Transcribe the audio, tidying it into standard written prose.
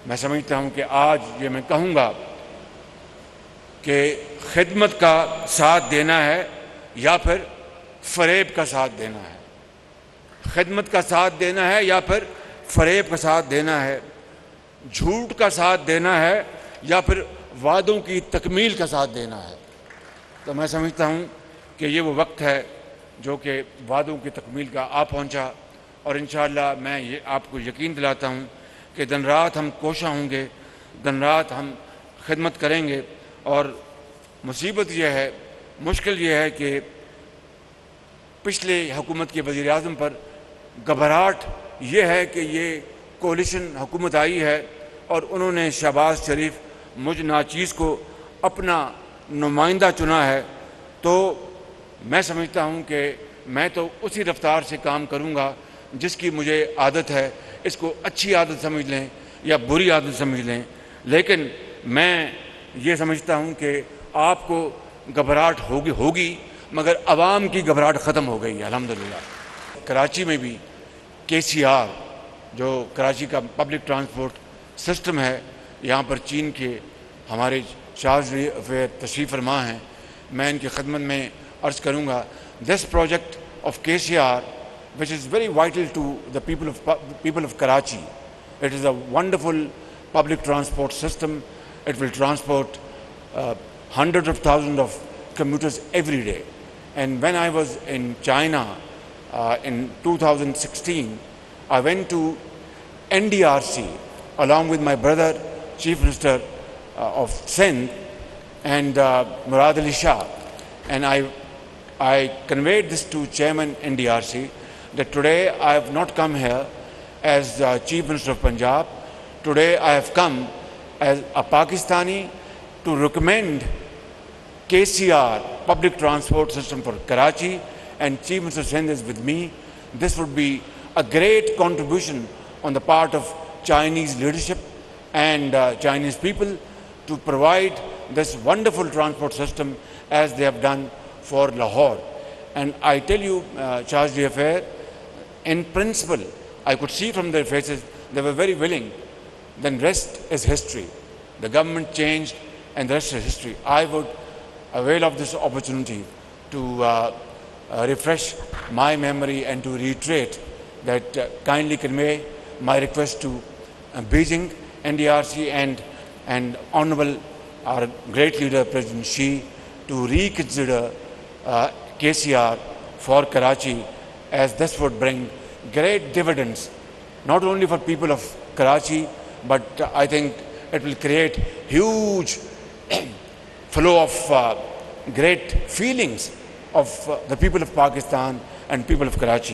मैं समझता हूँ कि आज ये मैं कहूँगा कि खिदमत का साथ देना है या फिर फरेब का साथ देना है, खिदमत का साथ देना है या फिर फरेब का साथ देना है, झूठ का साथ देना है या फिर वादों की तकमील का साथ देना है। तो मैं समझता हूँ कि ये वो वक्त है जो कि वादों की तकमील का आ पहुँचा, और इंशाअल्लाह मैं ये आपको यकीन दिलाता हूँ कि दिन रात हम कोशा होंगे, दिन रात हम खिदमत करेंगे। और मुसीबत यह है, मुश्किल ये है कि पिछले हुकूमत के वज़ीर-ए-आज़म पर घबराहट ये है कि ये कोलिशन हुकूमत आई है और उन्होंने शहबाज शरीफ मुझ नाचीज़ को अपना नुमाइंदा चुना है। तो मैं समझता हूँ कि मैं तो उसी रफ्तार से काम करूँगा जिसकी मुझे आदत है। इसको अच्छी आदत समझ लें या बुरी आदत समझ लें, लेकिन मैं ये समझता हूँ कि आपको घबराहट होगी मगर आवाम की घबराहट ख़त्म हो गई है अल्हम्दुलिल्लाह। कराची में भी KCR जो कराची का पब्लिक ट्रांसपोर्ट सिस्टम है, यहाँ पर चीन के हमारे शाहज़ तशरीफ़ फरमा हैं, मैं इनकी खिदमत में अर्ज़ करूँगा, this project of KCR which is very vital to the people of Karachi. It is a wonderful public transport system. It will transport hundreds of thousands of commuters every day. And when I was in China in 2016, I went to NDRC along with my brother, Chief Minister of Sindh, and Murad Ali Shah. And I conveyed this to Chairman NDRC that today I have not come here as Chief Minister of Punjab. Today I have come as a Pakistani to recommend KCR, public transport system for Karachi, and Chief Minister Sindh is with me. This would be a great contribution on the part of Chinese leadership and Chinese people to provide this wonderful transport system as they have done for Lahore. And I tell you, Charge d'Affaires, in principle, I could see from their faces, they were very willing. Then rest is history. The government changed and the rest is history. I would avail of this opportunity to refresh my memory and to reiterate that kindly convey my request to Beijing, NDRC and Honorable our great leader President Xi to reconsider KCR for Karachi, as this would bring great dividends not only for people of Karachi, but I think it will create huge flow of great feelings of the people of Pakistan and people of Karachi.